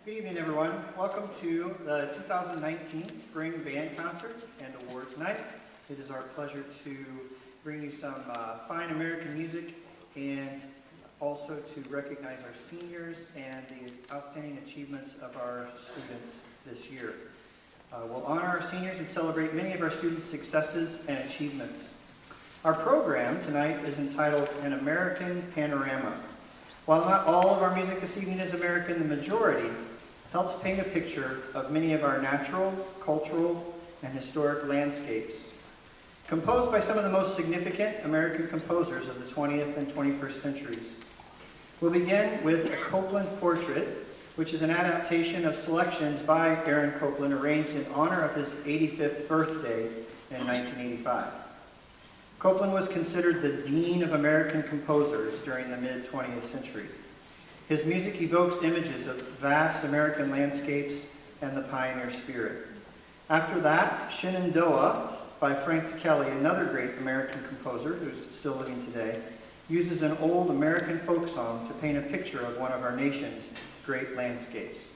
Good evening, everyone. Welcome to the 2019 Spring Band Concert and Awards Night. It is our pleasure to bring you some fine American music and also to recognize our seniors and the outstanding achievements of our students this year. We'll honor our seniors and celebrate many of our students' successes and achievements. Our program tonight is entitled An American Panorama. While not all of our music this evening is American, the majority helps paint a picture of many of our natural, cultural, and historic landscapes. Composed by some of the most significant American composers of the 20th and 21st centuries. We'll begin with a Copland portrait, which is an adaptation of selections by Aaron Copland arranged in honor of his 85th birthday in 1985. Copland was considered the dean of American composers during the mid-20th century. His music evokes images of vast American landscapes and the pioneer spirit. After that, Shenandoah by Frank Kelly, another great American composer who's still living today, uses an old American folk song to paint a picture of one of our nation's great landscapes.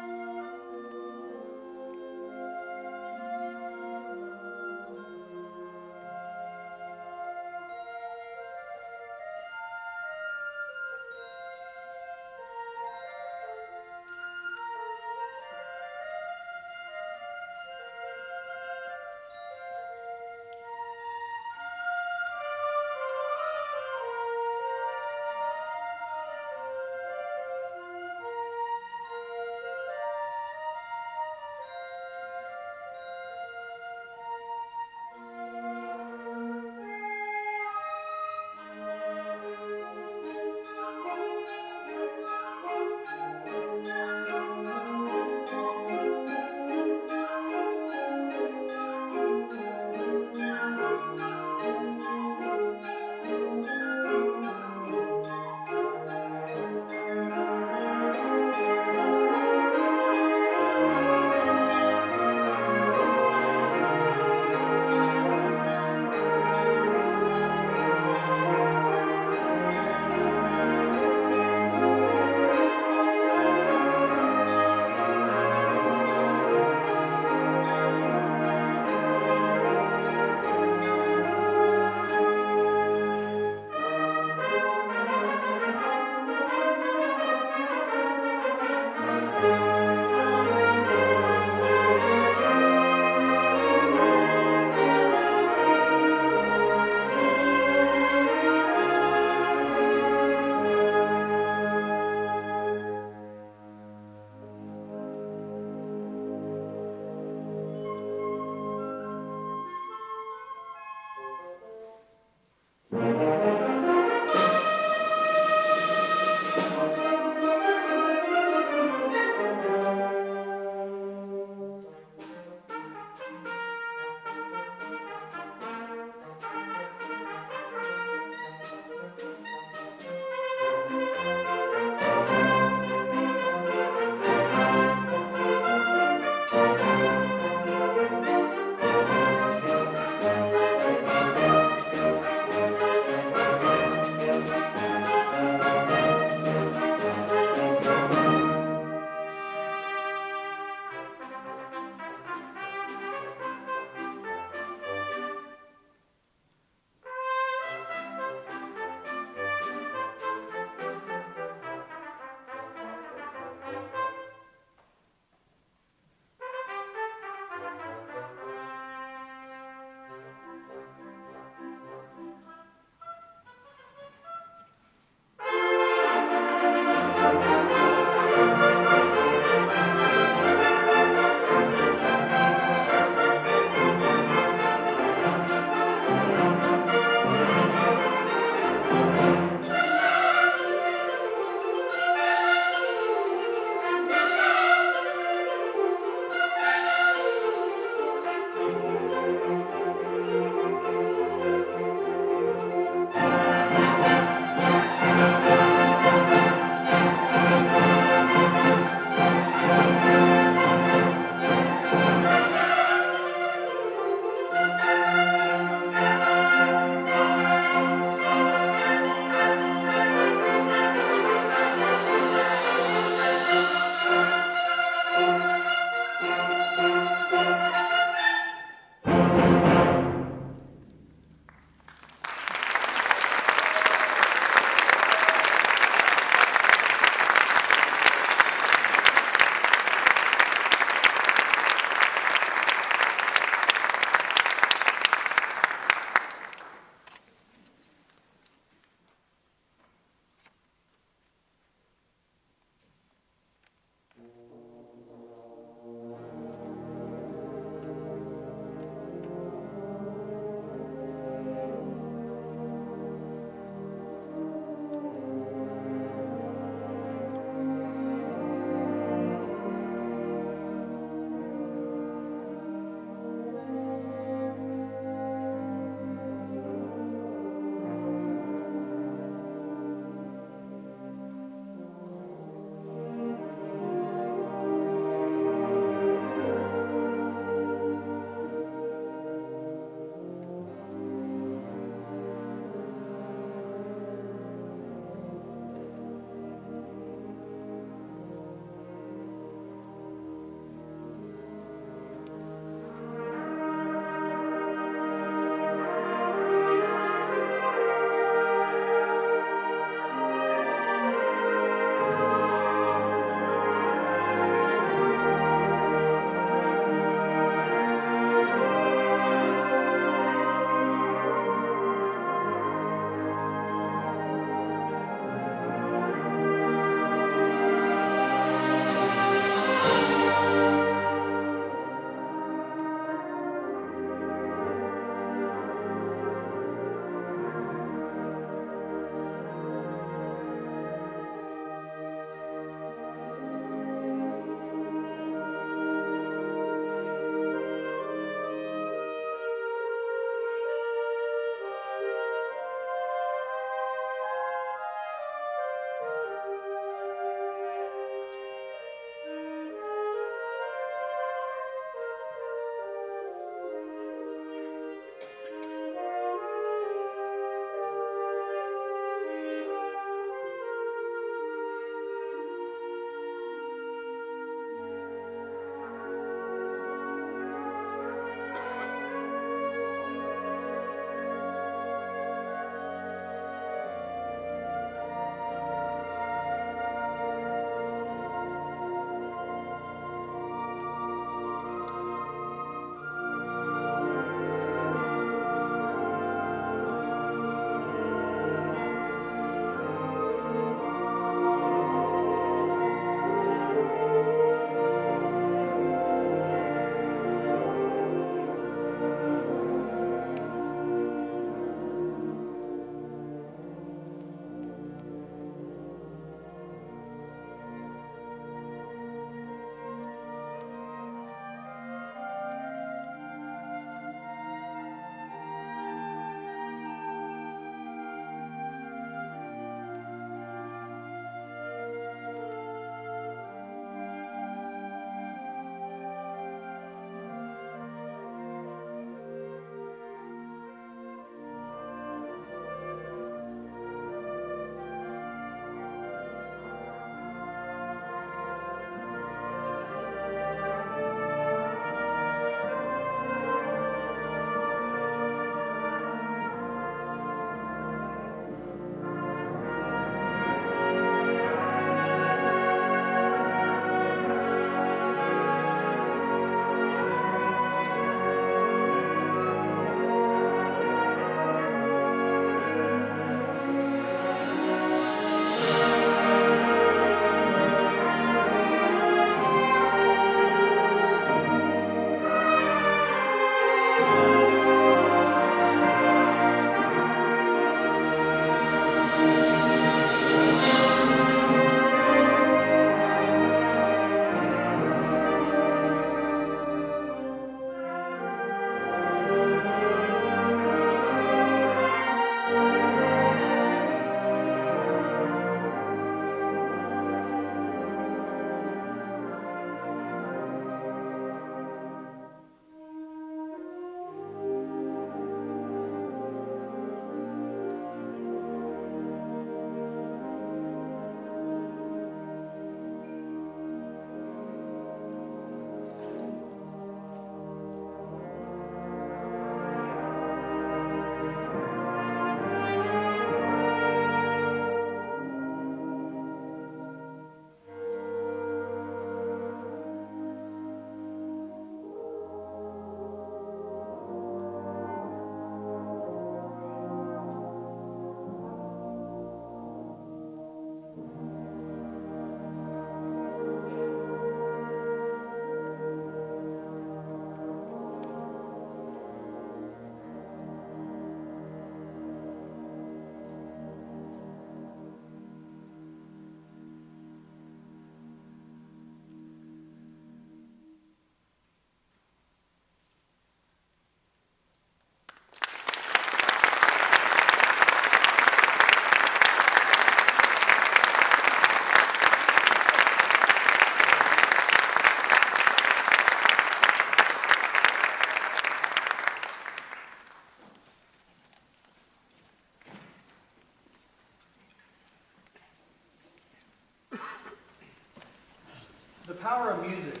The power of music.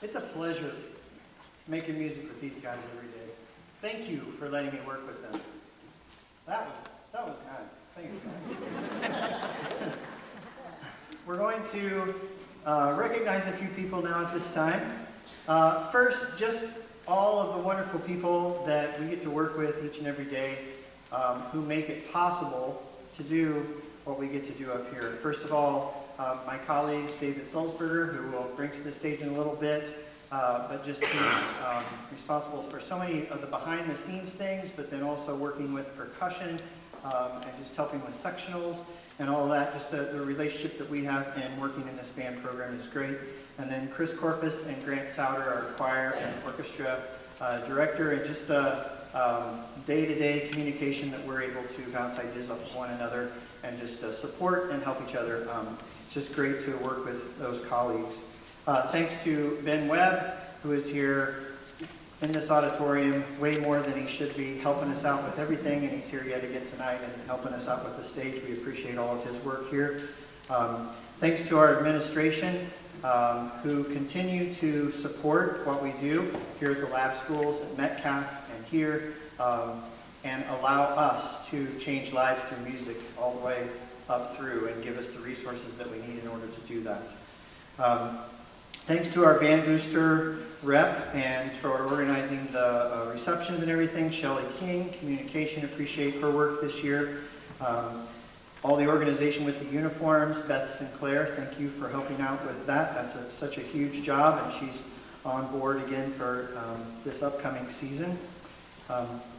It's a pleasure making music with these guys every day. Thank you for letting me work with them. That was nice. Thank you. We're going to recognize a few people now at this time. First, just all of the wonderful people that we get to work with each and every day who make it possible to do what we get to do up here. First of all, my colleagues, David Sulzberger, who we'll bring to the stage in a little bit, but just he's responsible for so many of the behind-the-scenes things, but then also working with percussion and just helping with sectionals and all of that. Just the relationship that we have in working in this band program is great. And then Chris Corpus and Grant Souter, our choir and orchestra director, and just day-to-day communication that we're able to bounce ideas off of one another and just support and help each other. It's just great to work with those colleagues. Thanks to Ben Webb, who is here in this auditorium way more than he should be, helping us out with everything, and he's here yet again tonight and helping us out with the stage. We appreciate all of his work here. Thanks to our administration, who continue to support what we do here at the lab schools at Metcalf and here, and allow us to change lives through music all the way up through and give us the resources that we need in order to do that. Thanks to our band booster rep and for organizing the receptions and everything, Shelley King, communication, appreciate her work this year. All the organization with the uniforms, Beth Sinclair, thank you for helping out with that. That's such a huge job, and she's on board again for this upcoming season.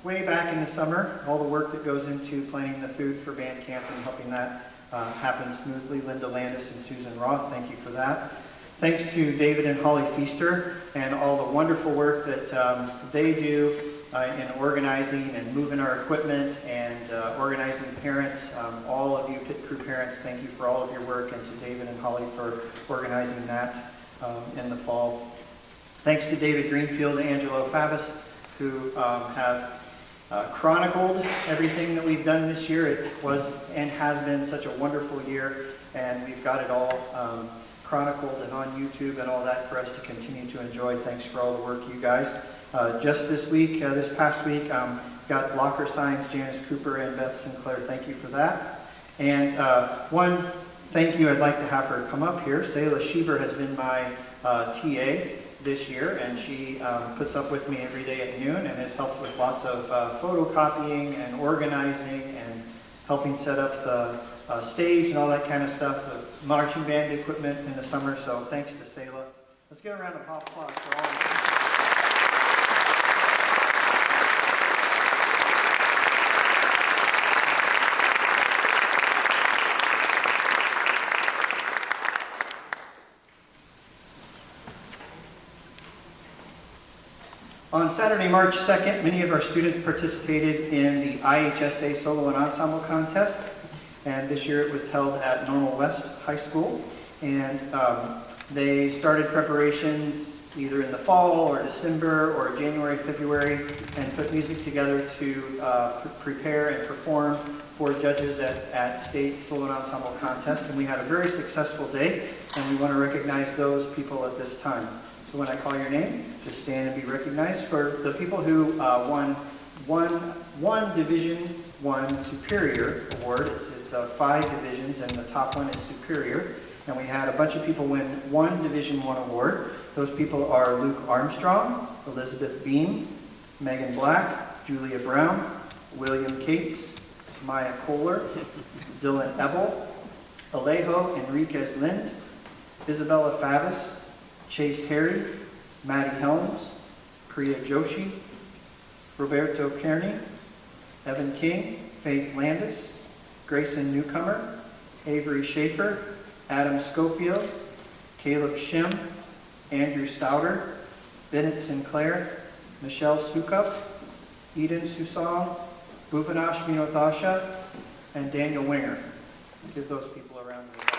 Way back in the summer, all the work that goes into planning the food for band camp and helping that happen smoothly, Linda Landis and Susan Roth, thank you for that. Thanks to David and Holly Feaster and all the wonderful work that they do in organizing and moving our equipment and organizing parents. All of you pit crew parents, thank you for all of your work, and to David and Holly for organizing that in the fall. Thanks to David Greenfield and Angelo Favis, who have chronicled everything that we've done this year. It was and has been such a wonderful year, and we've got it all chronicled and on YouTube and all that for us to continue to enjoy. Thanks for all the work, you guys. Just this past week, got locker signs, Janice Cooper and Beth Sinclair. Thank you for that. And one thank you, I'd like to have her come up here. Selah Schieber has been my TA this year, and she puts up with me every day at noon and has helped with lots of photocopying and organizing and helping set up the stage and all that kind of stuff, the marching band equipment in the summer. So thanks to Selah. Let's give a round of applause for all of you. On Saturday, March 2nd, many of our students participated in the IHSA Solo and Ensemble Contest, and this year it was held at Normal West High School, and they started preparations either in the fall or December or January, February, and put music together to prepare and perform for judges at State Solo and Ensemble Contest, and we had a very successful day, and we want to recognize those people at this time. So when I call your name, just stand and be recognized. For the people who won one Division I Superior Award, it's 5 divisions, and the top one is Superior. And we had a bunch of people win one Division I award. Those people are Luke Armstrong, Elizabeth Beam, Megan Black, Julia Brown, William Cates, Maya Kohler, Dylan Ebel, Alejo Enriquez Lind, Isabella Favis, Chase Harry, Maddie Helms, Priya Joshi, Roberto Kearney, Evan King, Faith Landis, Grayson Newcomer, Avery Schaefer, Adam Scopio, Caleb Shim, Andrew Stouter, Bennett Sinclair, Michelle Sukup, Eden Susong, Bhuvanash Vinodasha, and Daniel Winger. Give those people a round of applause.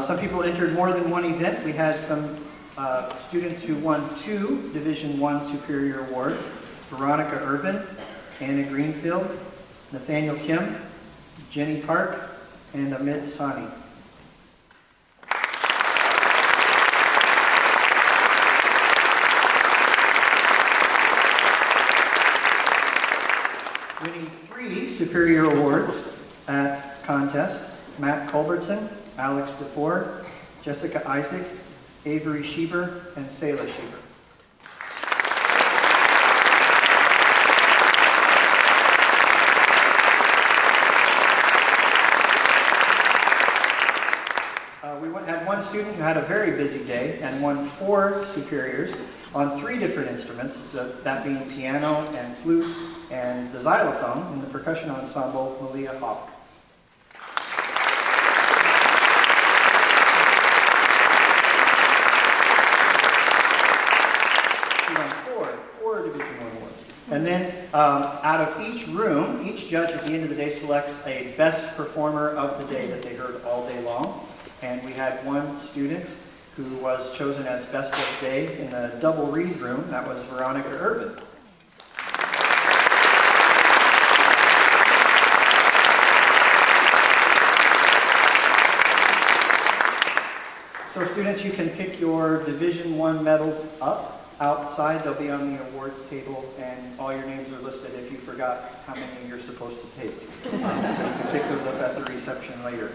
Some people entered more than one event. We had some Students who won 2 Division I Superior Awards: Veronica Urban, Anna Greenfield, Nathaniel Kim, Jenny Park, and Amit Sani. Winning 3 Superior Awards at contest: Matt Culbertson, Alex DeFore, Jessica Isaac, Avery Schieber, and Selah Schieber. We had one student who had a very busy day and won 4 superiors on 3 different instruments, that being piano and flute and the xylophone in the percussion ensemble, Malia Hawk. She won 4 Division I awards. And then out of each room, each judge at the end of the day selects a best performer of the day that they heard all day long. And we had one student who was chosen as best of day in the double reed room. That was Veronica Urban. So students, you can pick your Division I medals up outside. They'll be on the awards table, and all your names are listed if you forgot how many you're supposed to take. So you can pick those up at the reception later.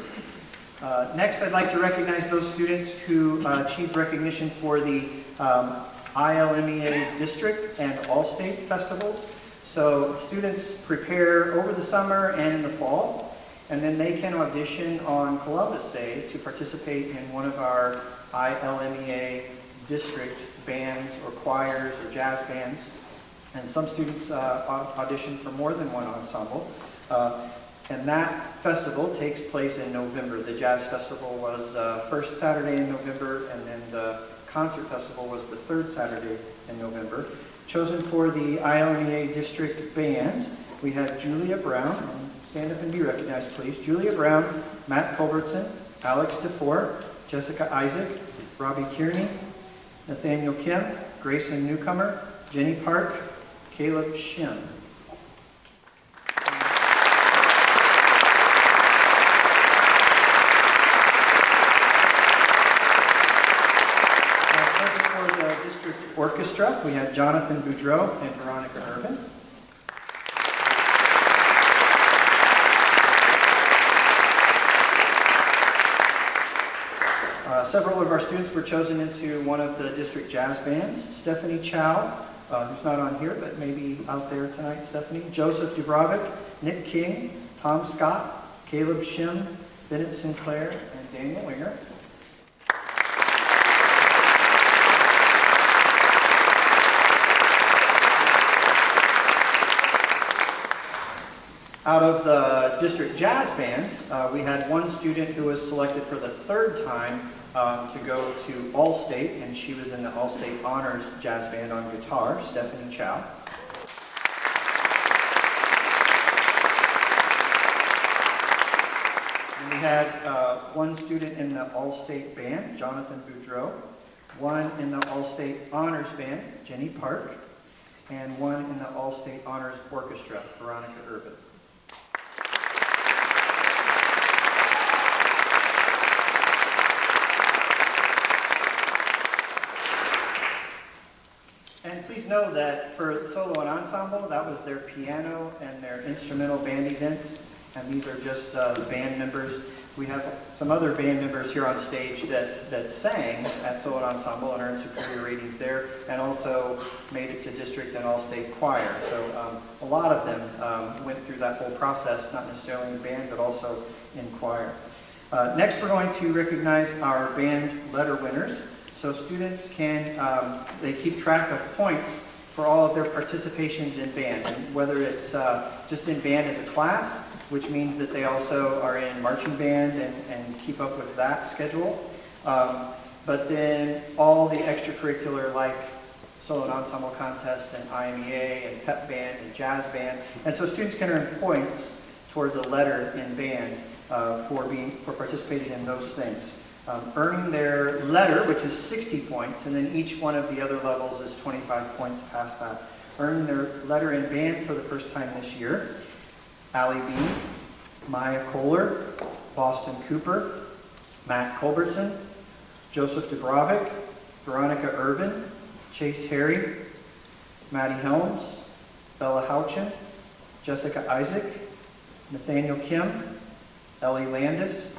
Next, I'd like to recognize those students who achieved recognition for the ILMEA District and All-State Festivals. So students prepare over the summer and in the fall, and then they can audition on Columbus Day to participate in one of our ILMEA district bands or choirs or jazz bands. And some students audition for more than one ensemble. And that festival takes place in November. The Jazz Festival was first Saturday in November, and then the Concert Festival was the 3rd Saturday in November. Chosen for the ILMEA District Band, we had Julia Brown. Stand up and be recognized, please. Julia Brown, Matt Culbertson, Alex DeFore, Jessica Isaac, Robbie Kearney, Nathaniel Kim, Grayson Newcomer, Jenny Park, Caleb Shim. Orchestra, we had Jonathan Boudreau and Veronica Urban. Several of our students were chosen into one of the district jazz bands. Stephanie Chow, who's not on here, but maybe out there tonight, Stephanie. Joseph Dubrovic, Nick King, Tom Scott, Caleb Shim, Bennett Sinclair, and Daniel Winger. Out of the district jazz bands, we had one student who was selected for the 3rd time to go to All-State, and she was in the All-State Honors Jazz Band on guitar, Stephanie Chow. And we had one student in the All-State Band, Jonathan Boudreau, one in the All-State Honors Band, Jenny Park, and one in the All-State Honors Orchestra, Veronica Urban. And please know that for solo and ensemble, that was their piano and their instrumental band events, and these are just the band members. We have some other band members here on stage that sang at solo and ensemble and earned superior ratings there, and also made it to district and all-state choir. So a lot of them went through that whole process, not necessarily in band, but also in choir. Next, we're going to recognize our band letter winners. So students can, they keep track of points for all of their participations in band, and whether it's just in band as a class, which means that they also are in marching band and keep up with that schedule. But then all the extracurricular like solo and ensemble contests and IMEA and pep band and jazz band. And so students can earn points towards a letter in band for participating in those things. earning their letter, which is 60 points, and then each one of the other levels is 25 points past that. Earning their letter in band for the first time this year, Allie Bean, Maya Kohler, Boston Cooper, Matt Culbertson, Joseph Dubrovic, Veronica Irvin, Chase Harry, Maddie Helms, Bella Houchin, Jessica Isaac, Nathaniel Kim, Ellie Landis,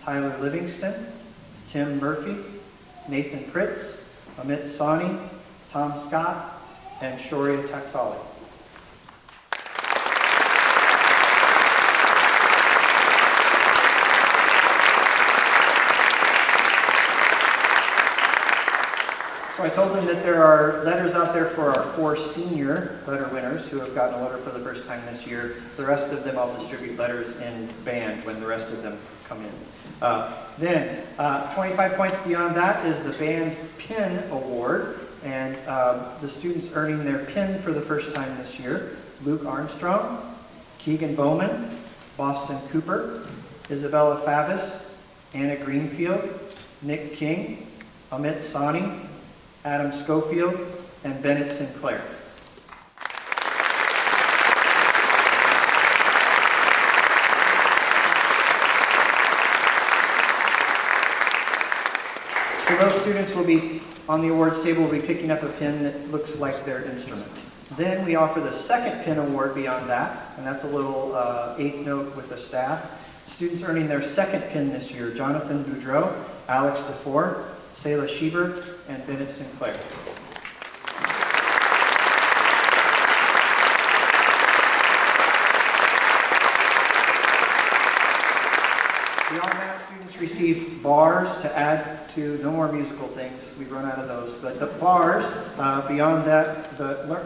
Tyler Livingston, Tim Murphy, Nathan Pritz, Amit Sani, Tom Scott, and Shoria Taxali. So I told them that there are letters out there for our 4 senior letter winners who have gotten a letter for the first time this year. The rest of them I'll distribute letters in band when the rest of them come in. Then 25 points beyond that is the band pin award, and the students earning their pin for the first time this year: Luke Armstrong, Keegan Bowman, Boston Cooper, Isabella Favis, Anna Greenfield, Nick King, Amit Sani, Adam Schofield, and Bennett Sinclair. So those students will be, on the awards table, will be picking up a pin that looks like their instrument. Then we offer the second pin award beyond that, and that's a little eighth note with the staff. Students earning their second pin this year: Jonathan Boudreau, Alex DeFore, Selah Schieber, and Bennett Sinclair. Beyond that, students receive bars to add to, no more musical things, we've run out of those, but the bars, beyond that,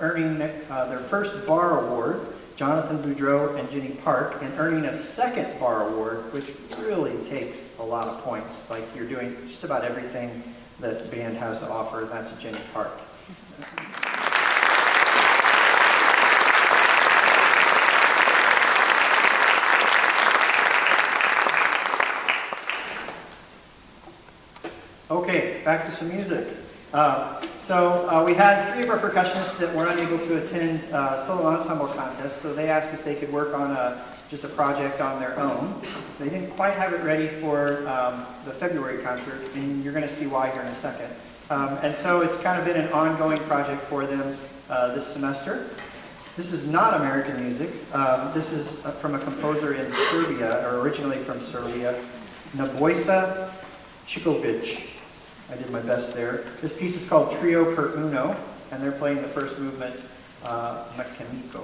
earning their first bar award, Jonathan Boudreau and Jenny Park, and earning a second bar award, which really takes a lot of points, like you're doing just about everything that band has to offer, and that's Jenny Park. Okay, back to some music. We had 3 of our percussionists that were unable to attend solo ensemble contest, so they asked if they could work on just a project on their own. They didn't quite have it ready for the February concert, and you're going to see why here in a second. And so it's kind of been an ongoing project for them this semester. This is not American music. This is from a composer in Serbia, or originally from Serbia, Nebojša Čiković. I did my best there. This piece is called Trio per Uno, and they're playing the first movement, Mecanico.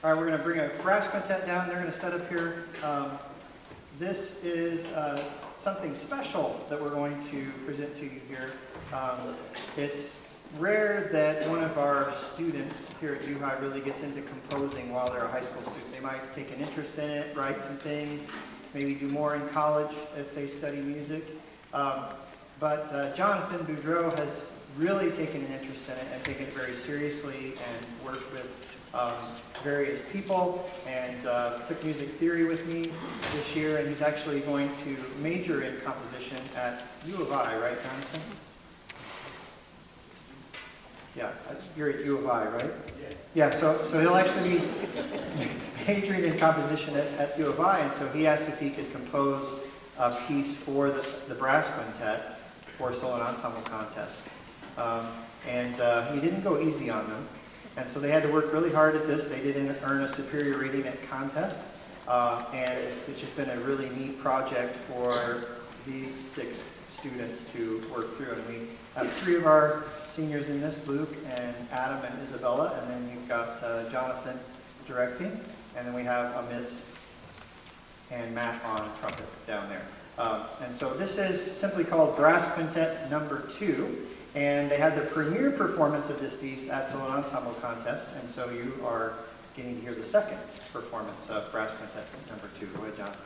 All right, we're going to bring a brass quintet down. They're going to set up here. This is something special that we're going to present to you here. It's rare that one of our students here at Uhigh really gets into composing while they're a high school student. They might take an interest in it, write some things, maybe do more in college if they study music. But Jonathan Boudreau has really taken an interest in it and taken it very seriously and worked with various people and took music theory with me this year, and he's actually going to major in composition at U of I, right, Jonathan? Yeah, you're at U of I, right? Yeah, so he'll actually be majoring in composition at U of I, and so he asked if he could compose a piece for the brass quintet for solo and ensemble contest. And he didn't go easy on them. And so they had to work really hard at this. They didn't earn a superior rating at contest. And it's just been a really neat project for these 6 students to work through. And we have 3 of our seniors in this, Luke and Adam and Isabella. And then you've got Jonathan directing. And then we have Amit and Matt on trumpet down there. And so this is simply called Brass Quintet Number 2. And they had the premiere performance of this piece at Solo Ensemble Contest, and so you are getting to hear the second performance of Brass Quintet Number 2. Go ahead, Jonathan.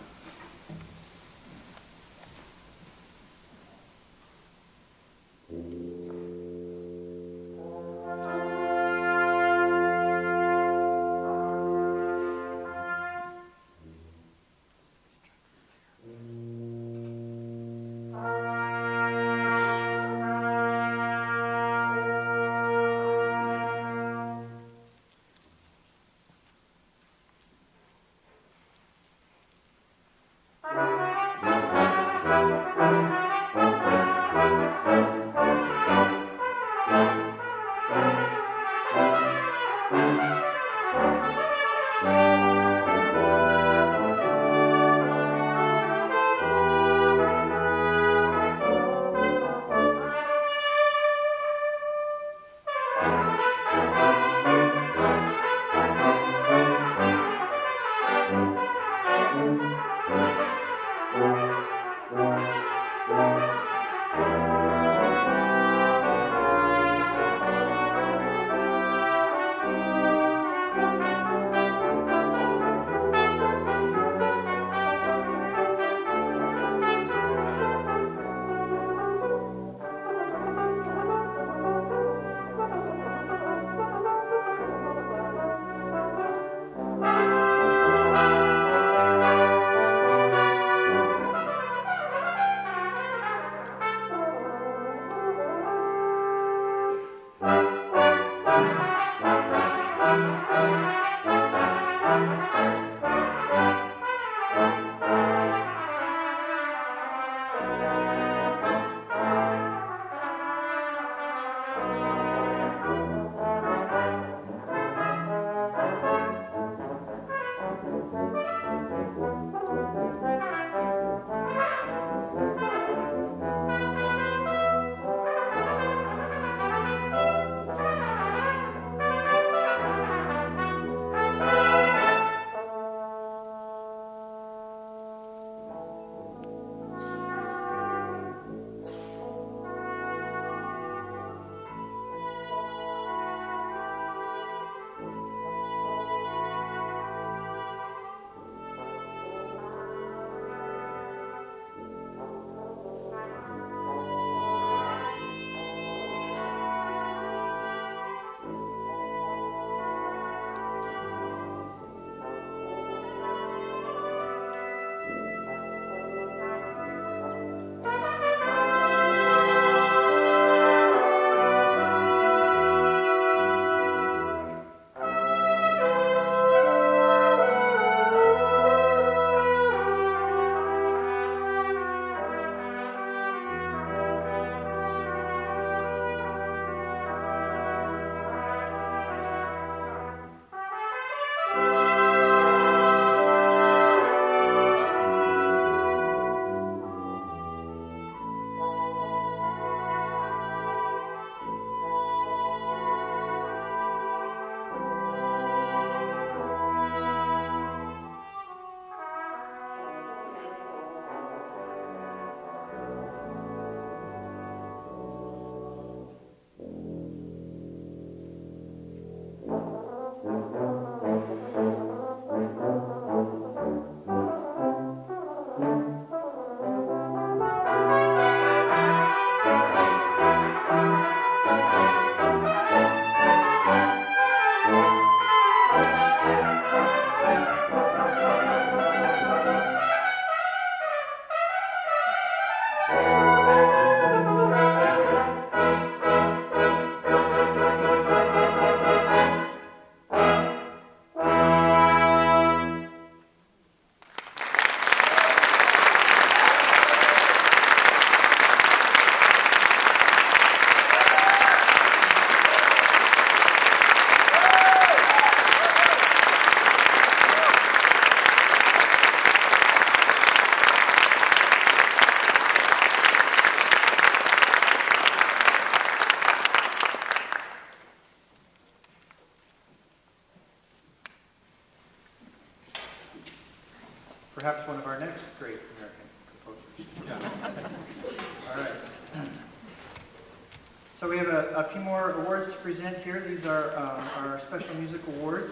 So we have a few more awards to present here. These are our special music awards.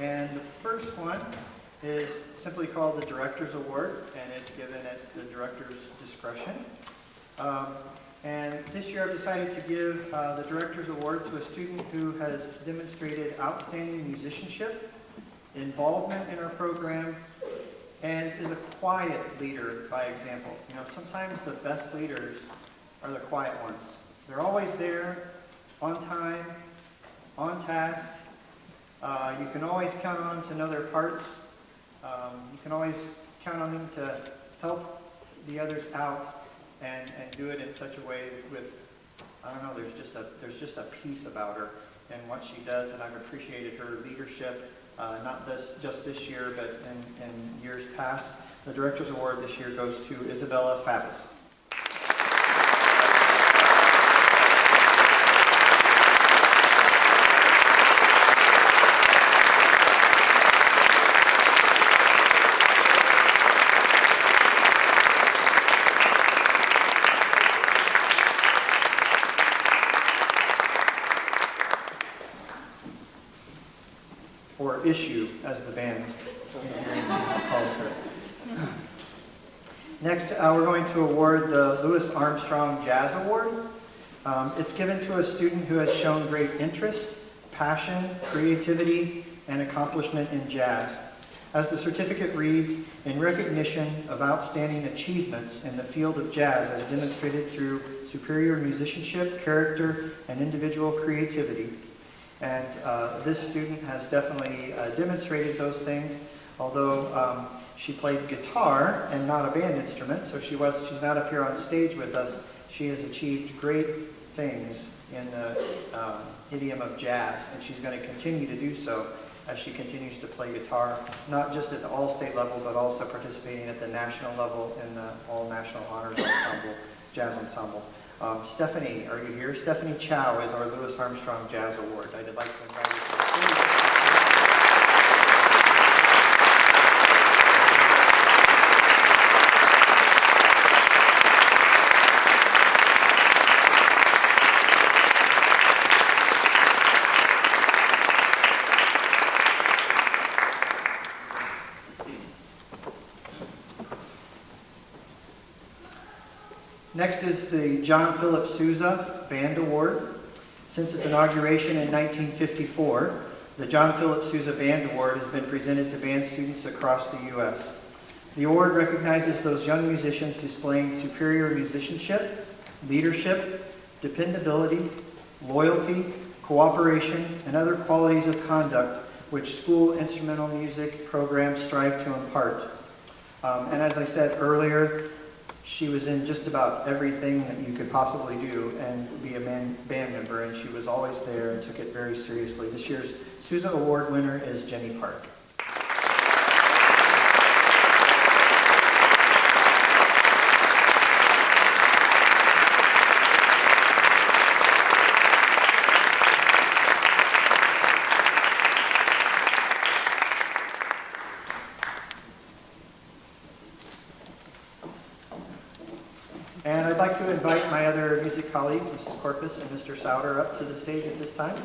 And the first one is simply called the Director's Award, and it's given at the director's discretion. And this year I've decided to give the Director's Award to a student who has demonstrated outstanding musicianship, involvement in our program, and is a quiet leader by example. You know, sometimes the best leaders are the quiet ones. They're always there, on time, on task. You can always count on them to know their parts. You can always count on them to help the others out and do it in such a way with, I don't know, there's just a peace about her and what she does, and I've appreciated her leadership, not just this year, but in years past. The Director's Award this year goes to Isabella Fabis. Or issue, as the band calls it. Next, we're going to award the Louis Armstrong Jazz Award. It's given to a student who has shown great interest, passion, creativity, and accomplishment in jazz. As the certificate reads, in recognition of outstanding achievements in the field of jazz as demonstrated through superior musicianship, character, and individual creativity. And this student has definitely demonstrated those things, although she played guitar and not a band instrument, so she's not up here on stage with us. She has achieved great things in the idiom of jazz, and she's going to continue to do so as she continues to play guitar, not just at the all-state level, but also participating at the national level in the All-National Honors Ensemble, Jazz Ensemble. Stephanie, are you here? Stephanie Chow is our Louis Armstrong Jazz Award. I'd like to invite you to the stage. Next is the John Philip Sousa Band Award. Since its inauguration in 1954, the John Philip Sousa Band Award has been presented to band students across the U.S. The award recognizes those young musicians displaying superior musicianship, leadership, dependability, loyalty, cooperation, and other qualities of conduct which school instrumental music programs strive to impart. And as I said earlier, she was in just about everything that you could possibly do and be a band member, and she was always there and took it very seriously. This year's Sousa Award winner is Jenny Park. And I'd like to invite my other music colleagues, Mrs. Corpus and Mr. Sauter, up to the stage at this time.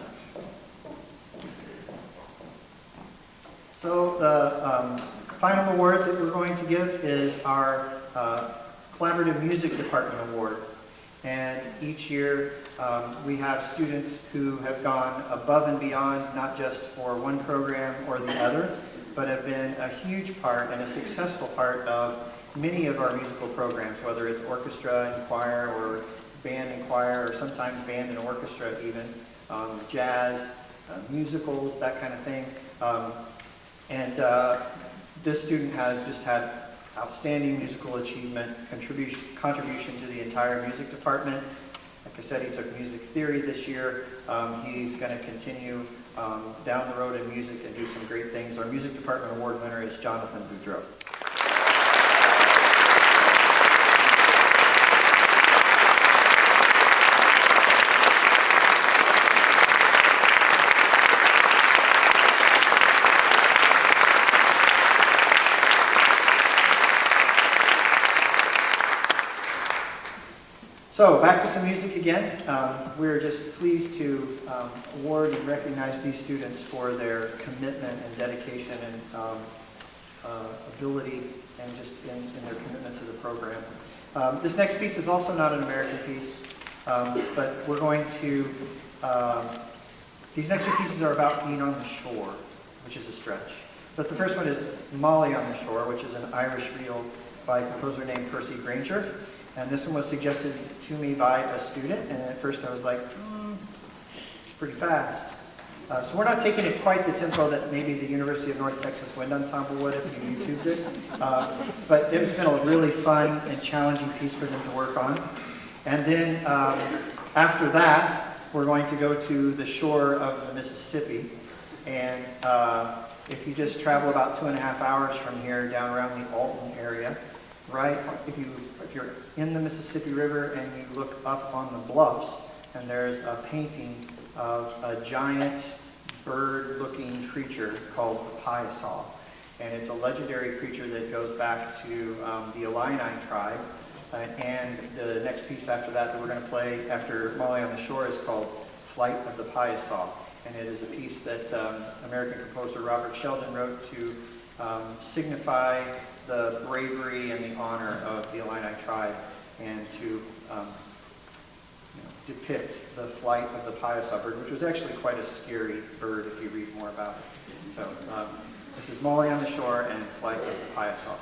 So the final award that we're going to give is our Collaborative Music Department Award. And each year we have students who have gone above and beyond, not just for one program or the other, but have been a huge part and a successful part of many of our musical programs, whether it's orchestra and choir or band and choir, or sometimes band and orchestra even, jazz, musicals, that kind of thing. And this student has just had outstanding musical achievement, contribution to the entire music department. Like I said, he took music theory this year. He's going to continue down the road in music and do some great things. Our music department award winner is Jonathan Boudreau. So back to some music again. We're just pleased to award and recognize these students for their commitment and dedication and ability and just in their commitment to the program. This next piece is also not an American piece, but we're going to, these next two pieces are about being on the shore, which is a stretch. But the first one is Molly on the Shore, which is an Irish reel by a composer named Percy Grainger. And this one was suggested to me by a student, and at first I was like, it's pretty fast. So we're not taking it quite the tempo that maybe the University of North Texas Wind Ensemble would if you YouTubed it. But it's been a really fun and challenging piece for them to work on. And then after that, we're going to go to the shore of the Mississippi. And if you just travel about 2.5 hours from here down around the Alton area, right, if you're in the Mississippi River and you look up on the bluffs, and there's a painting of a giant bird-looking creature called the Piasaw. And it's a legendary creature that goes back to the Illini tribe. And the next piece after that we're going to play after Molly on the Shore is called Flight of the Piasaw. And it is a piece that American composer Robert Sheldon wrote to signify the bravery and the honor of the Illini tribe and to depict the flight of the Piasaw bird, which was actually quite a scary bird if you read more about it. So this is Molly on the Shore and Flight of the Piasaw.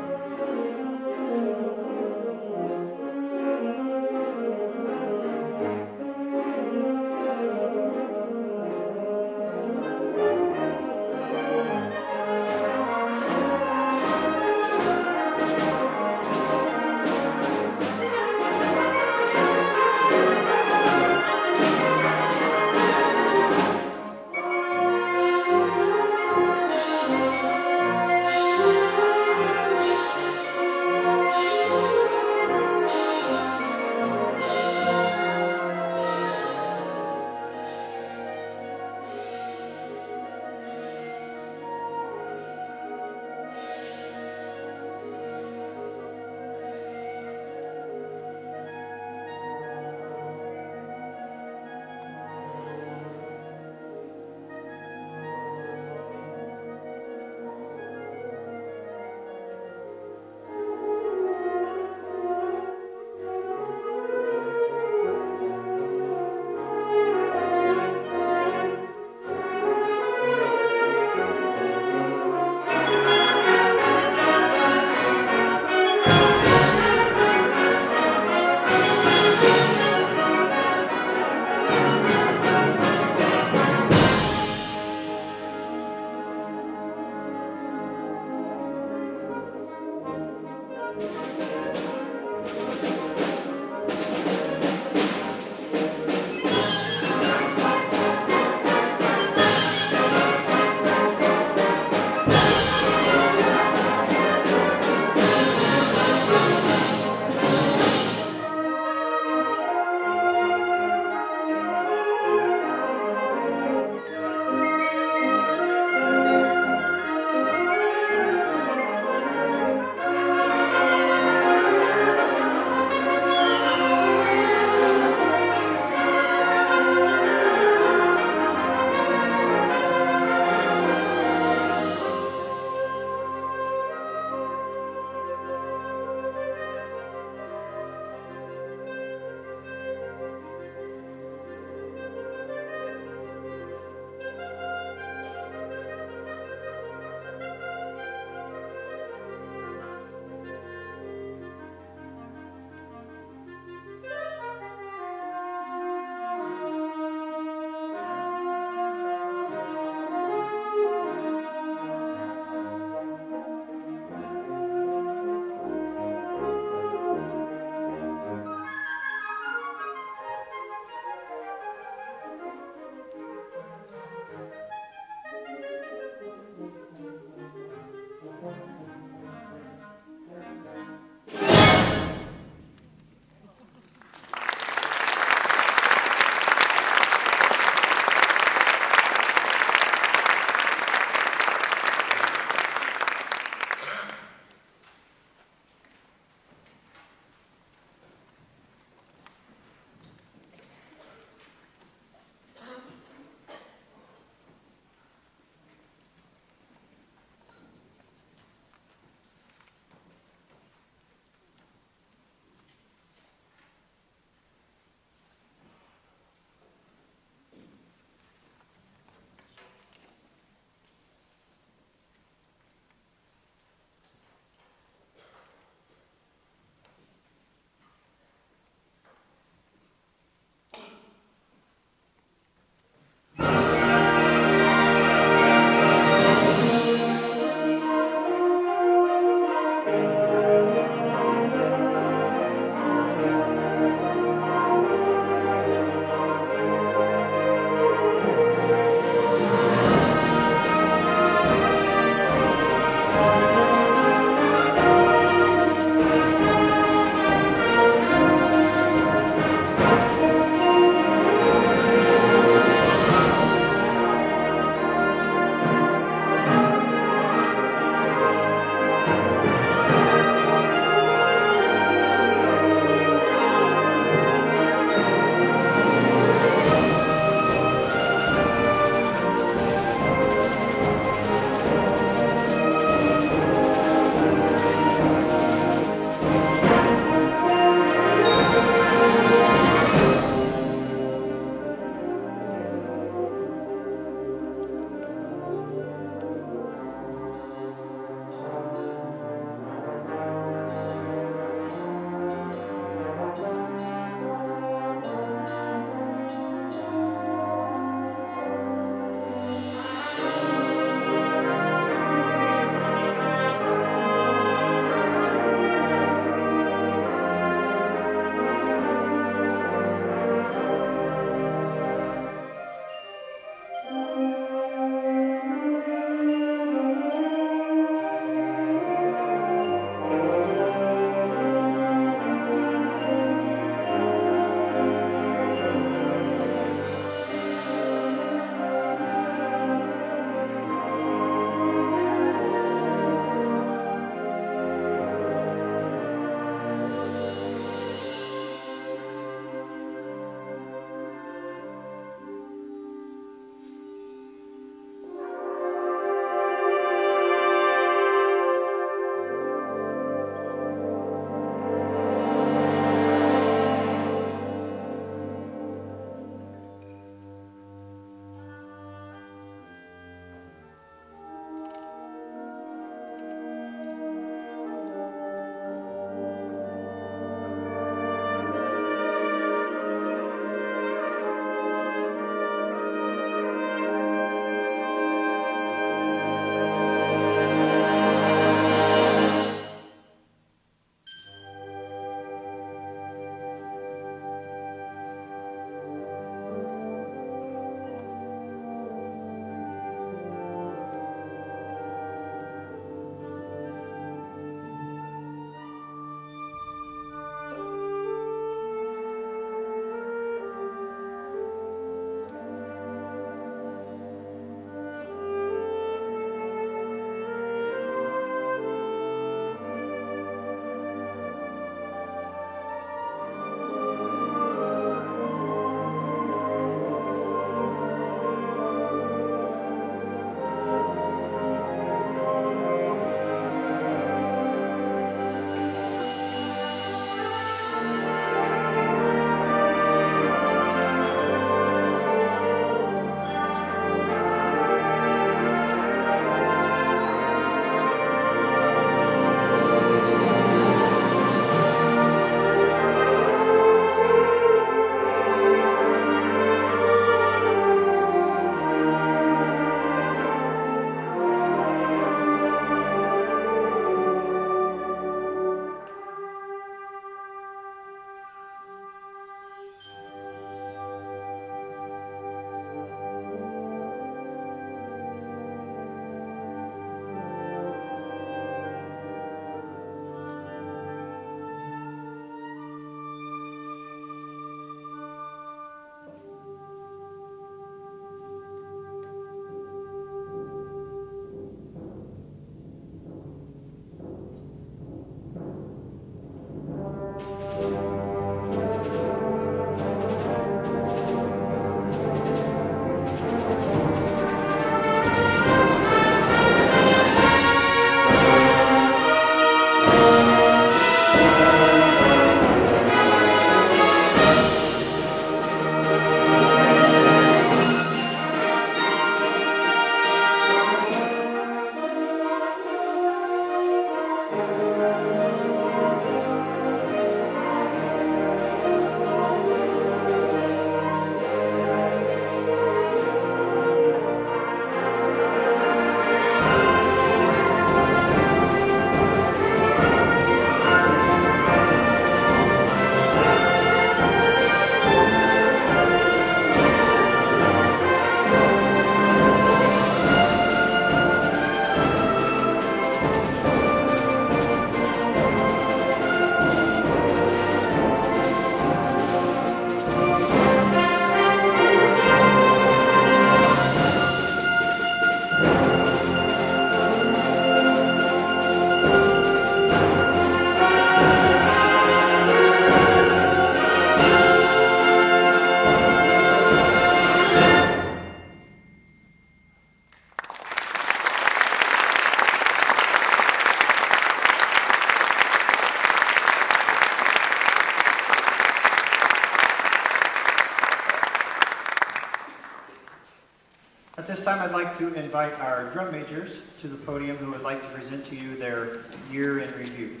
this time I'd like to invite our drum majors to the podium who would like to present to you their year in review.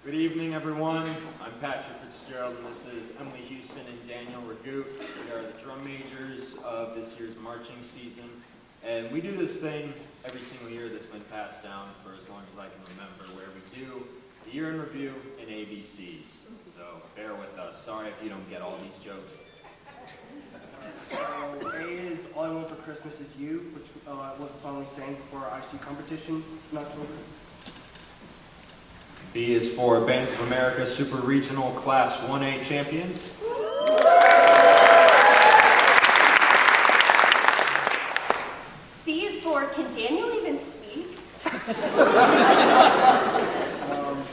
Good evening, everyone. I'm Patrick Fitzgerald, and this is Emily Houston and Daniel Ragout. We are the drum majors of this year's marching season, and we do this thing every single year that's been passed down for as long as I can remember, where we do the year in review and ABCs. So bear with us. Sorry if you don't get all these jokes. A is All I Want for Christmas Is You, which was the song we sang for our IC competition in October. B is for Bands of America Super Regional Class 1A Champions. C is for Can Daniel Even Speak?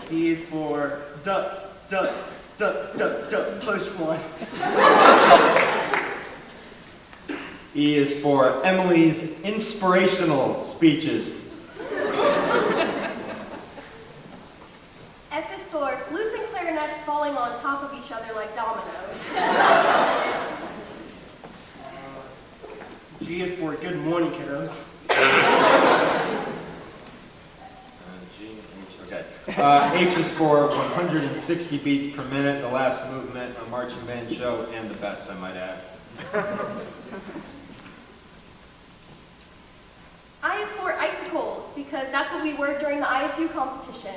D is for Duck, push one. E is for Emily's inspirational speeches. F is for Flutes and clarinets falling on top of each other like dominoes. G is for Good Morning, Kiddos. G and H, okay. H is for 160 beats per minute, the last movement, a marching band show, and the best, I might add. I is for icicles, because that's what we were during the ISU competition.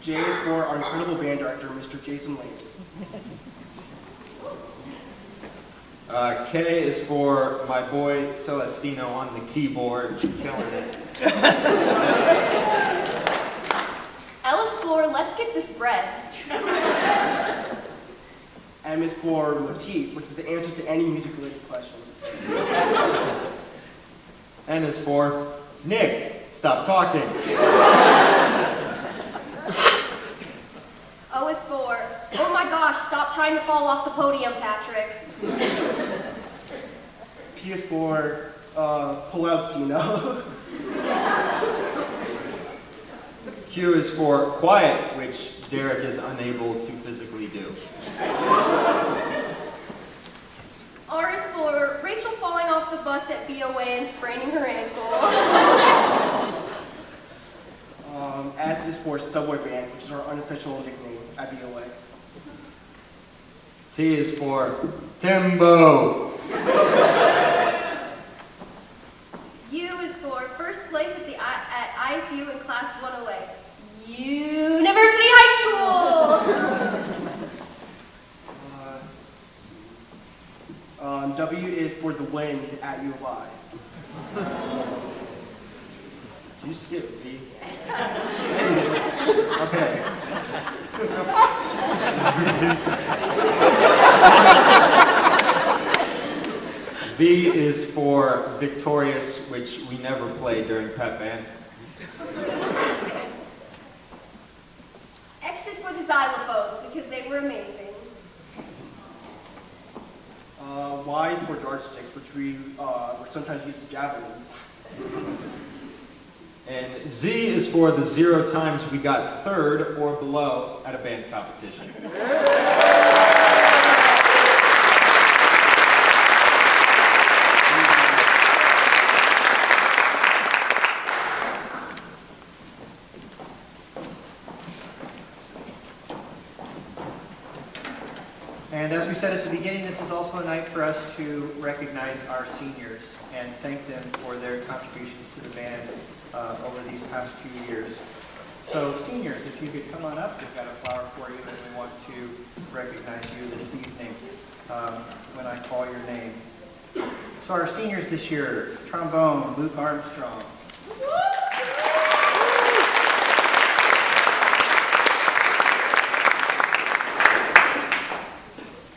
J is for our incredible band director, Mr. Jason Lane. K is for my boy Celestino on the keyboard, killing it. L is for Let's Get This Bread. M is for Motif, which is the answer to any music-related question. N is for Nick, stop talking. O is for Oh my gosh, stop trying to fall off the podium, Patrick. P is for Pull Out Stino. Q is for quiet, which Derek is unable to physically do. R is for Rachel falling off the bus at BOA and spraining her ankle. S is for Subway Band, which is our unofficial nickname at BOA. T is for Timbo. U is for first place at ISU in Class 108. University High School! W is for the wind at U of I. Did you skip V? Okay. V is for victorious, which we never played during pep band. X is for the xylophones because they were amazing. Y is for dart sticks, which we sometimes use as javelins. And Z is for the 0 times we got third or below at a band competition. And as we said at the beginning, this is also a night for us to recognize our seniors and thank them for their contributions to the band over these past few years. So seniors, if you could come on up, we've got a flower for you and we want to recognize you this evening when I call your name. So our seniors this year, trombone, Luke Armstrong.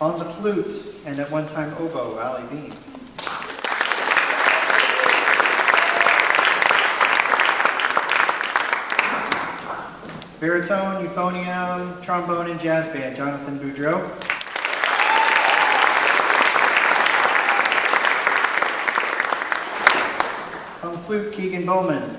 On the flute, and at one time oboe, Allie Bean. Baritone, euphonium, trombone, and jazz band, Jonathan Boudreau. On flute, Keegan Bowman.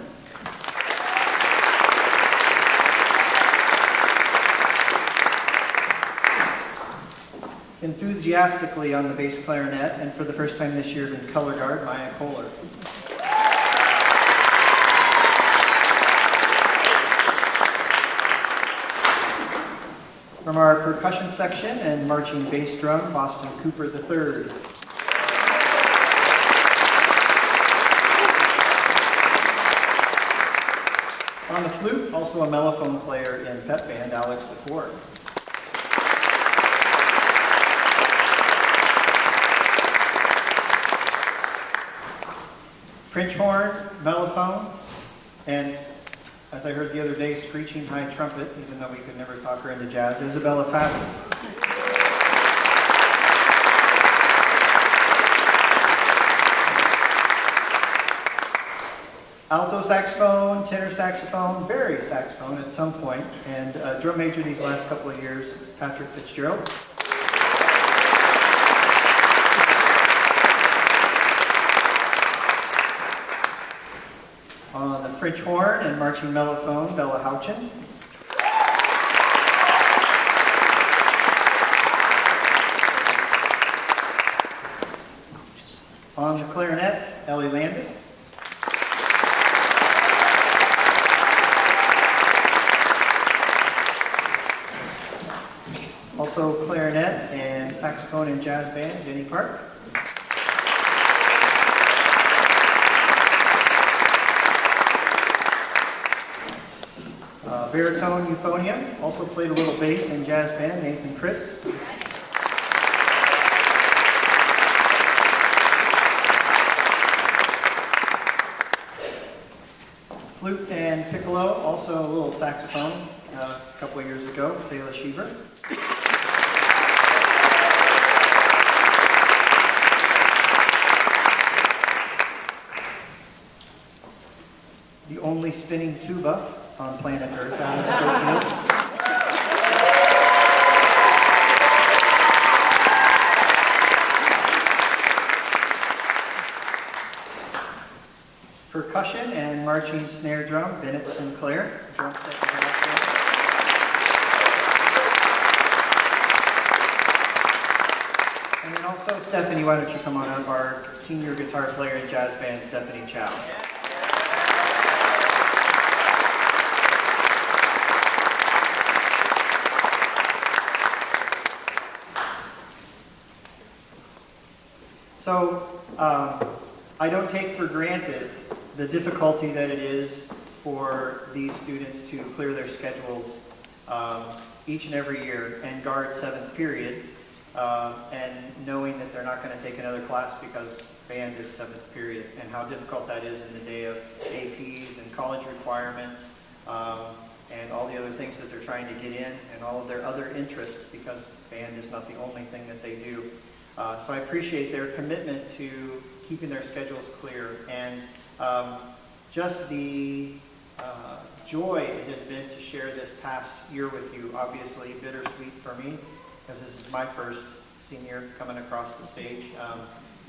enthusiastically on the bass clarinet, and for the first time this year in color guard, Maya Kohler. From our percussion section and marching bass drum, Boston Cooper III. On the flute, also a mellophone player in pep band, Alex DeFord. French horn, mellophone, and as I heard the other day, screeching high trumpet, even though we could never talk her into jazz, Isabella Fabian. Alto saxophone, tenor saxophone, bari saxophone at some point, and drum major these last couple of years, Patrick Fitzgerald. On the French horn and marching mellophone, Bella Houchin. On the clarinet, Ellie Landis. Also clarinet and saxophone and jazz band, Jenny Park. Baritone euphonium, also played a little bass in jazz band, Nathan Pritz. Flute and piccolo, also a little saxophone a couple of years ago, Selah Sheaver. The only spinning tuba on planet Earth, Alan Schofield. Percussion and marching snare drum, Bennett Sinclair. Drum set and brass band. And then also, Stephanie, why don't you come on up, our senior guitar player in jazz band, Stephanie Chow. So, I don't take for granted the difficulty that it is for these students to clear their schedules each and every year and guard 7th period, and knowing that they're not going to take another class because band is 7th period, and how difficult that is in the day of APs and college requirements, and all the other things that they're trying to get in, and all of their other interests, because band is not the only thing that they do. So I appreciate their commitment to keeping their schedules clear, and just the joy it has been to share this past year with you. Obviously bittersweet for me, because this is my first senior coming across the stage,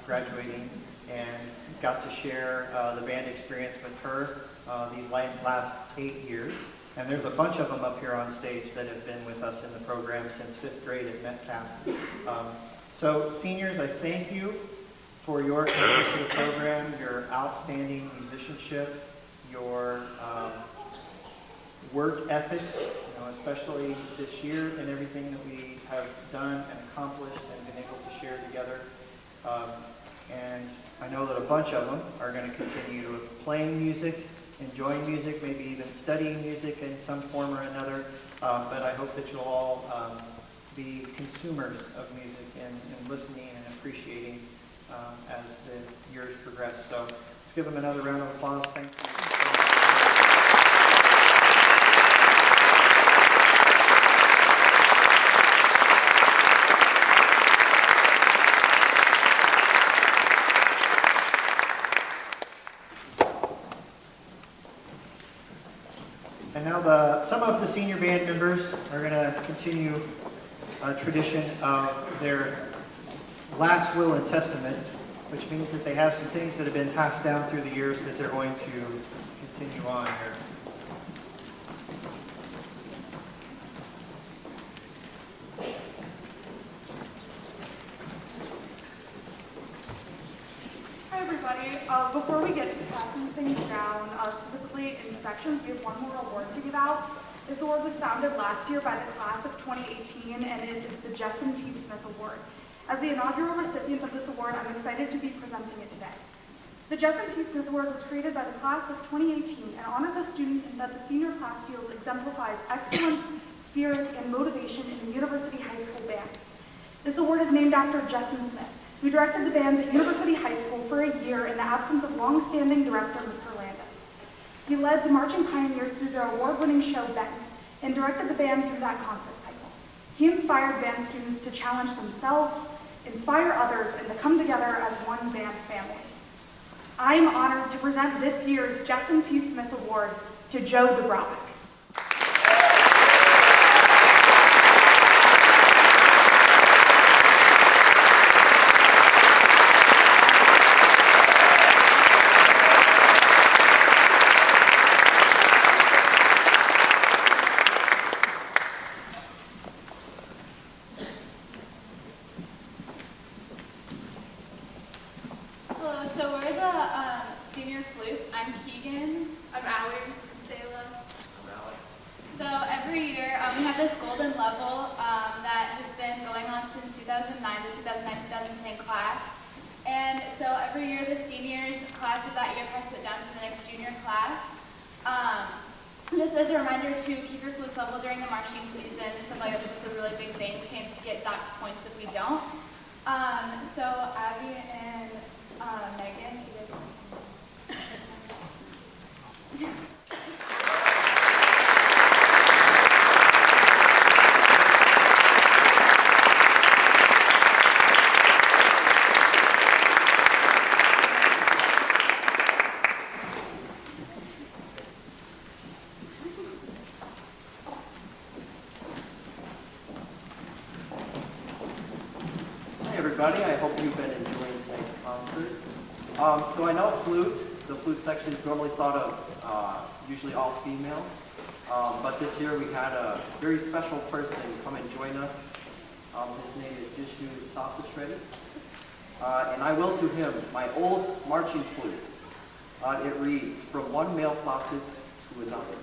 graduating, and got to share the band experience with her these last 8 years. And there's a bunch of them up here on stage that have been with us in the program since 5th grade at Metcalf. So seniors, I thank you for your commitment to the program, your outstanding musicianship, your work ethic, especially this year, and everything that we have done and accomplished and been able to share together. And I know that a bunch of them are going to continue playing music, enjoying music, maybe even studying music in some form or another. But I hope that you'll all be consumers of music and listening and appreciating as the years progress. So let's give them another round of applause. Thank you. And now some of the senior band members are going to continue a tradition of their last will and testament, which means that they have some things that have been passed down through the years that they're going to continue on here. Before we get to passing things down, specifically in sections, we have one more award to give out. This award was founded last year by the class of 2018, and it is the Jesson T. Smith Award. As the inaugural recipient of this award, I'm excited to be presenting it today. The Jesson T. Smith Award was created by the class of 2018 and honors a student that the senior class feels exemplifies excellence, spirit, and motivation in the University High School bands. This award is named after Jesson Smith, who directed the bands at University High School for a year in the absence of long-standing director Mr. Landis. He led the Marching Pioneers through their award-winning show Bend and directed the band through that concert cycle. He inspired band students to challenge themselves, inspire others, and to come together as one band family. I am honored to present this year's Jesson T. Smith Award to Joe Dubrovic. Just as a reminder to keep your flutes level during the marching season, stuff like that, it's a really big thing. We can get docked points if we don't. So Abby and Megan, you guys everybody. I hope you've been enjoying tonight's concert. So I know the flute section is normally thought of usually all female, but this year we had a very special person come and join us. His name is Vishnu Sophistrati, and I will to him my old marching flute. It reads, "From one male flautist to another."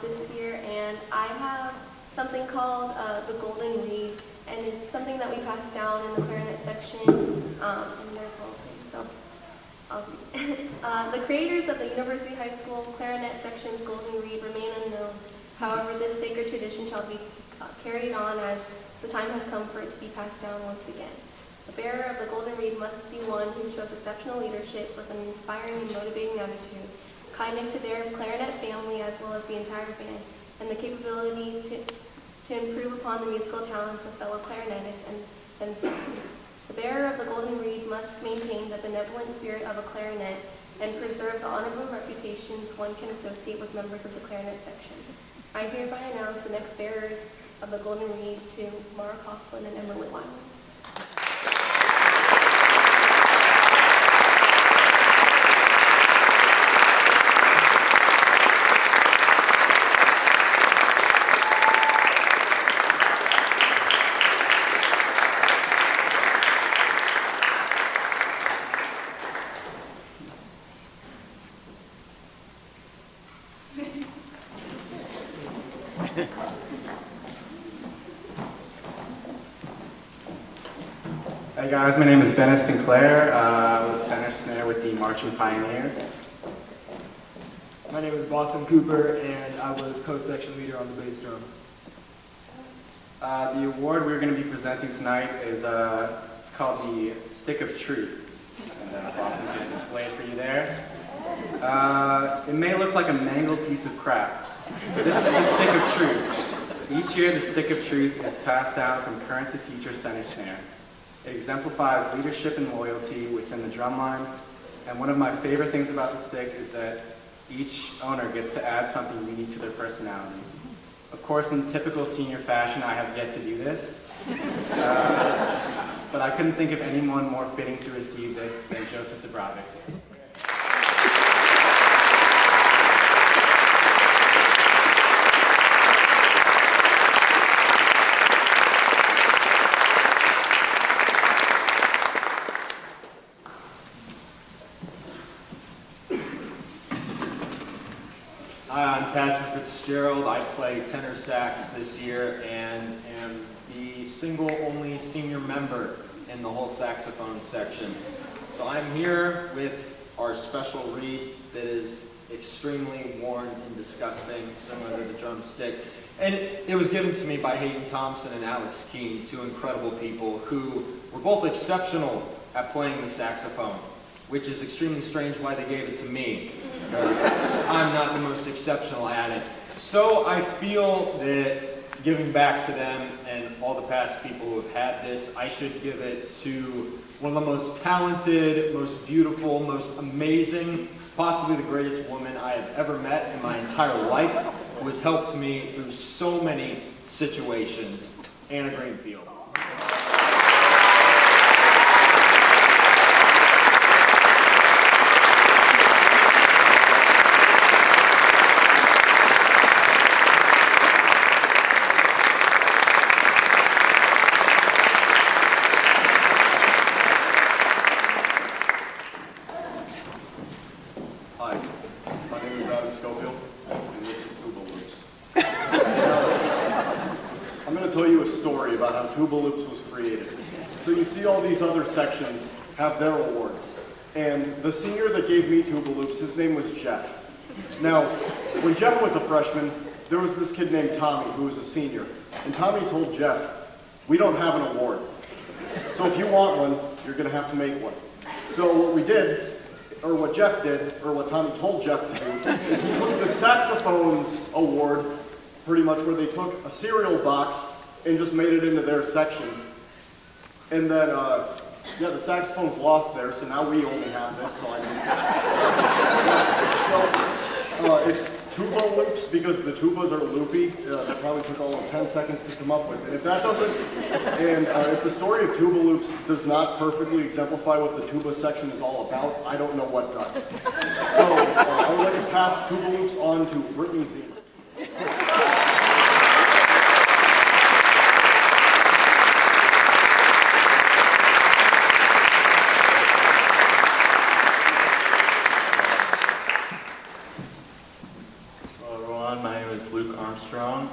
this year, and I have something called the Golden Reed, and it's something that we pass down in the clarinet section, and there's a little thing, so I'll read. The creators of the University High School clarinet section's Golden Reed remain unknown. However, this sacred tradition shall be carried on as the time has come for it to be passed down once again. The bearer of the Golden Reed must be one who shows exceptional leadership with an inspiring and motivating attitude, kindness to their clarinet family as well as the entire band, and the capability to improve upon the musical talents of fellow clarinetists and themselves. The bearer of the Golden Reed must maintain the benevolent spirit of a clarinet and preserve the honorable reputations one can associate with members of the clarinet section. I hereby announce the next bearers of the Golden Reed to Mara Coughlin and Emily Wyman. Hey guys, my name is Dennis Sinclair. I was center snare with the Marching Pioneers. My name is Boston Cooper, and I was co-section leader on the bass drum. The award we're going to be presenting tonight is it's called the Stick of Truth. And Boston can display it for you there. It may look like a mangled piece of crap, but this is the Stick of Truth. Each year, the Stick of Truth is passed down from current to future center snare. It exemplifies leadership and loyalty within the drumline, and one of my favorite things about the stick is that each owner gets to add something unique to their personality. Of course, in typical senior fashion, I have yet to do this. But I couldn't think of anyone more fitting to receive this than Joseph Dubravic. Hi, I'm Patrick Fitzgerald. I play tenor sax this year and am the single only senior member in the whole saxophone section. So I'm here with our special reed that is extremely worn and disgusting, similar to the drumstick. And it was given to me by Hayden Thompson and Alex Keene, two incredible people who were both exceptional at playing the saxophone, which is extremely strange why they gave it to me, because I'm not the most exceptional at it. So I feel that giving back to them and all the past people who have had this, I should give it to one of the most talented, most beautiful, most amazing, possibly the greatest woman I have ever met in my entire life, who has helped me through so many situations, Anna Greenfield. Tuba Loops was created. So you see all these other sections have their awards. And the senior that gave me Tuba Loops, his name was Jeff. Now, when Jeff was a freshman, there was this kid named Tommy who was a senior. And Tommy told Jeff, we don't have an award. So if you want one, you're going to have to make one. So what we did, or what Jeff did, or what Tommy told Jeff to do, is he took the saxophones award, pretty much where they took a cereal box and just made it into their section. And then, yeah, the saxophone's lost there, so now we only have this, so it's tuba loops because the tubas are loopy. That probably took all of 10 seconds to come up with. And if that doesn't, and if the story of tuba loops does not perfectly exemplify what the tuba section is all about, I don't know what does. So I would like to pass tuba loops on to Brittany Zeman.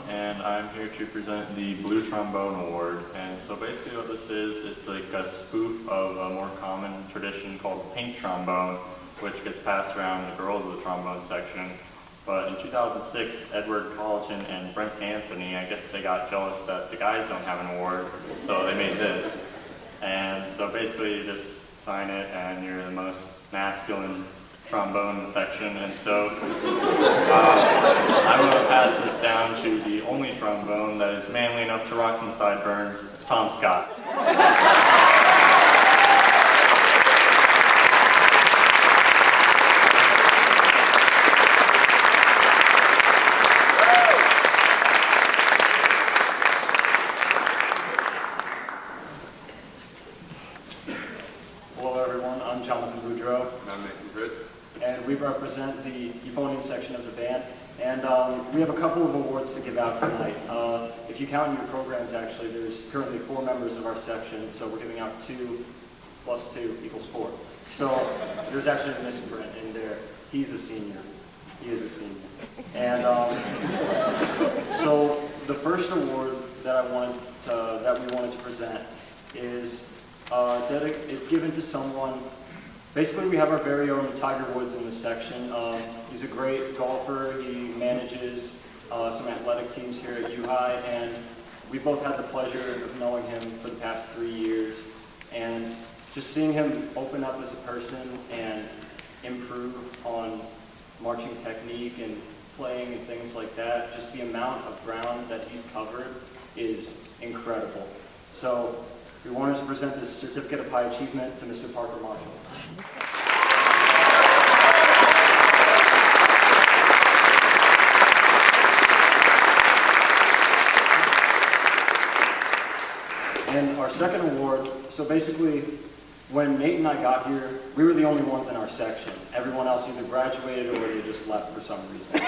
And I'm here to present the Blue Trombone Award. And so basically what this is, it's like a spoof of a more common tradition called the pink trombone, which gets passed around the girls of the trombone section. But in 2006, Edward Colleton and Brent Anthony, I guess they got jealous that the guys don't have an award, so they made this. And so basically you just sign it and you're the most masculine trombone section, and so I'm going to pass this down to the only trombone that is manly enough to rock some sideburns, Tom Scott. Hello everyone, I'm Jonathan Boudreau. And I'm Nathan Fritz. And we represent the euphonium section of the band. And we have a couple of awards to give out tonight. If you count in your programs, actually, there's currently 4 members of our section, so we're giving out 2 plus 2 equals 4. So there's actually a misprint in there. He's a senior. He is a senior. And so the first award that we wanted to present is it's given to someone. Basically, we have our very own Tiger Woods in this section. He's a great golfer. He manages some athletic teams here at Uhigh, and we both had the pleasure of knowing him for the past 3 years. And just seeing him open up as a person and improve on marching technique and playing and things like that, just the amount of ground that he's covered is incredible. So we wanted to present this Certificate of High Achievement to Mr. Parker Marshall. basically, when Nate and I got here, we were the only ones in our section. Everyone else either graduated or they just left for some reason.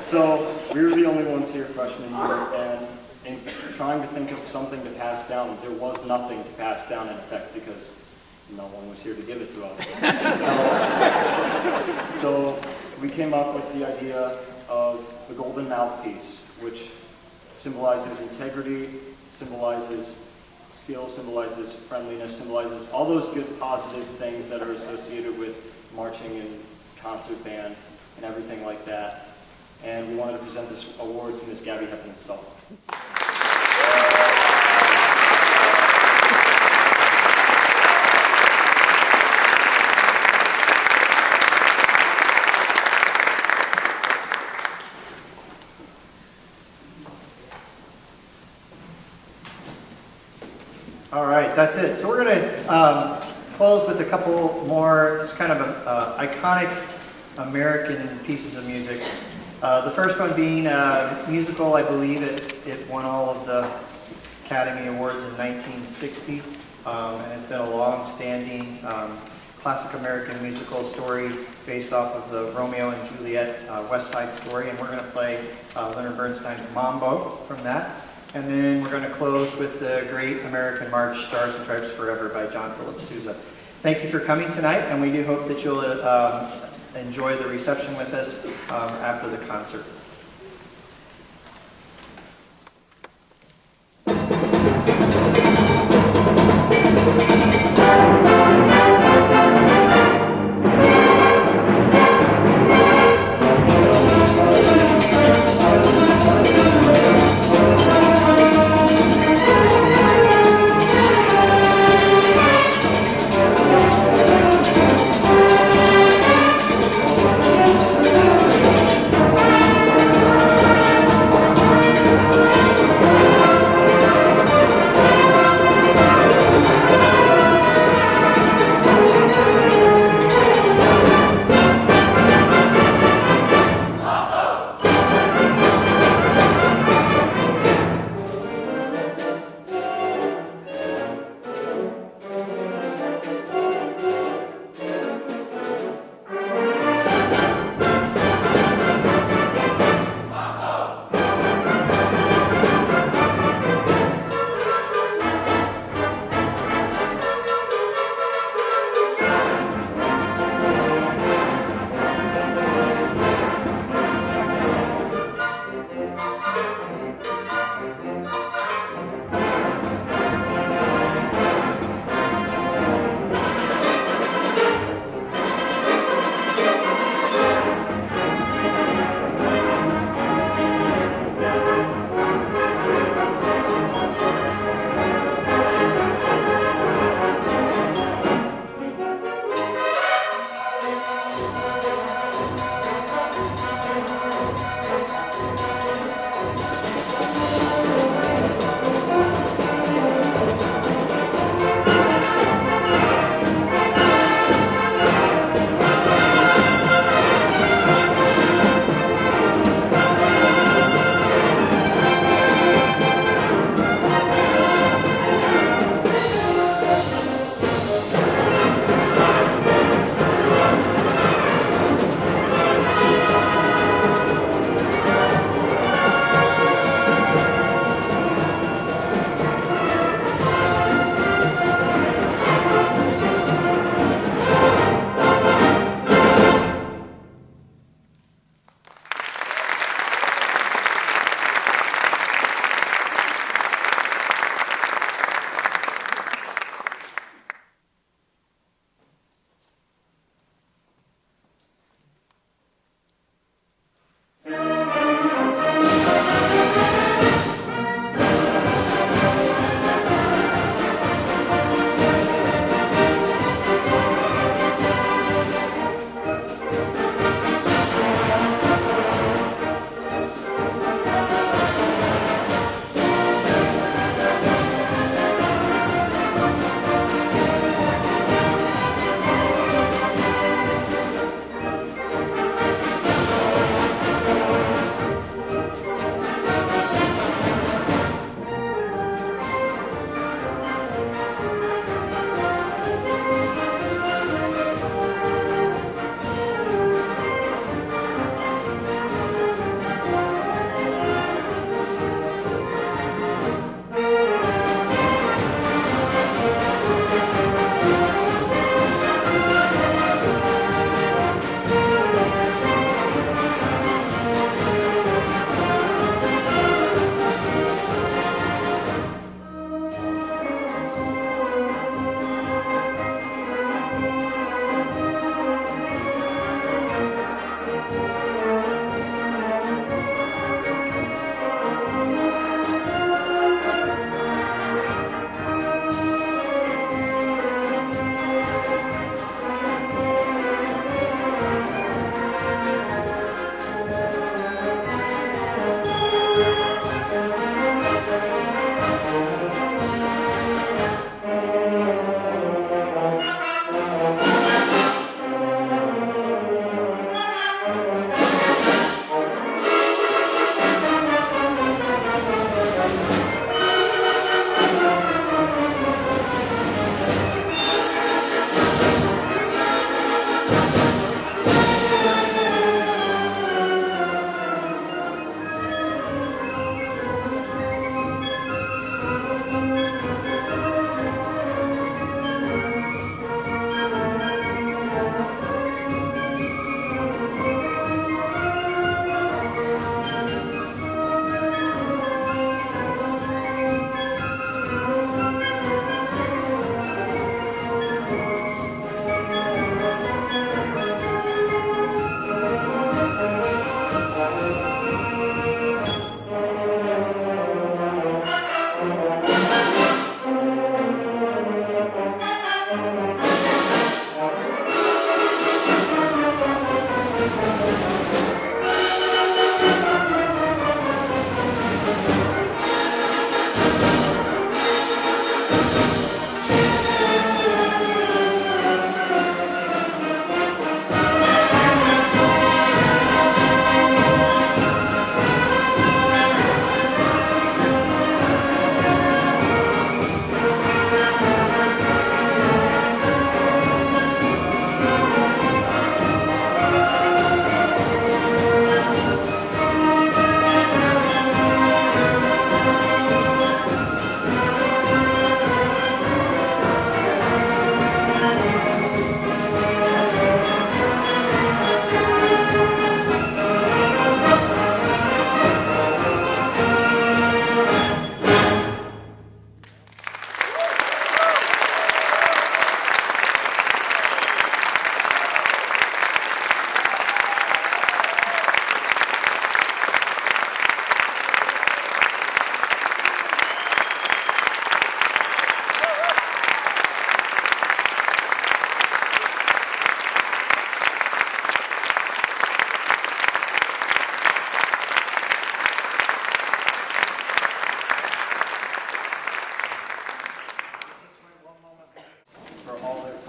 So we were the only ones here freshman year, and in trying to think of something to pass down, there was nothing to pass down in effect because no one was here to give it to us. So we came up with the idea of the golden mouthpiece, which symbolizes integrity, symbolizes skill, symbolizes friendliness, symbolizes all those good positive things that are associated with marching and concert band and everything like that. And we wanted to present this award to Miss Gabby Heppenstall. All right, that's it. So we're going to close with a couple more just kind of iconic American pieces of music. The first one being musical, I believe it won all of the Academy Awards in 1960, and it's been a long-standing classic American musical story based off of the Romeo and Juliet West Side Story, and we're going to play Leonard Bernstein's Mambo from that. And then we're going to close with the great American March, Stars and Stripes Forever by John Philip Sousa. Thank you for coming tonight, and we do hope that you'll enjoy the reception with us after the concert.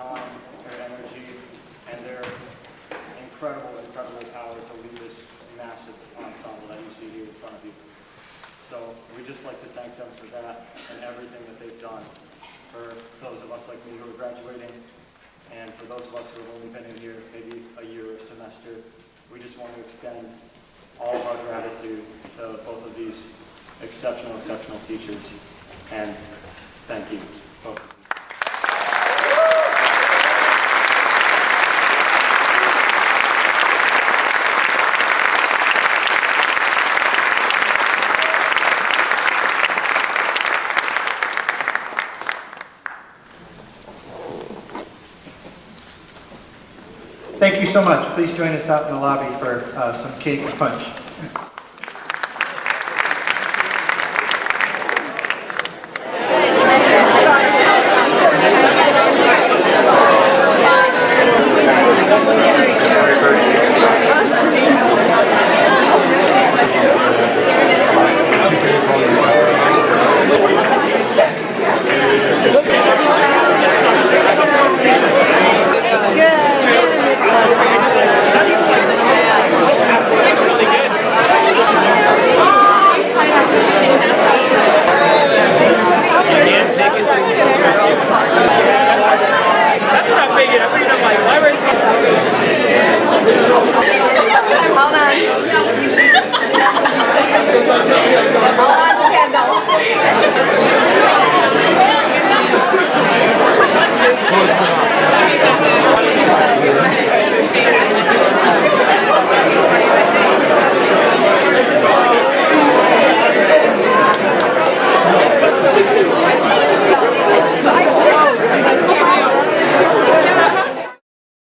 time, their energy, and their incredible power to lead this massive ensemble that you see here in front of you. So we'd just like to thank them for that and everything that they've done. For those of us like me who are graduating, and for those of us who have only been in here maybe a year or a semester, we just want to extend all of our gratitude to both of these exceptional teachers. And thank you both. Thank you so much. Please join us out in the lobby for some cake and punch.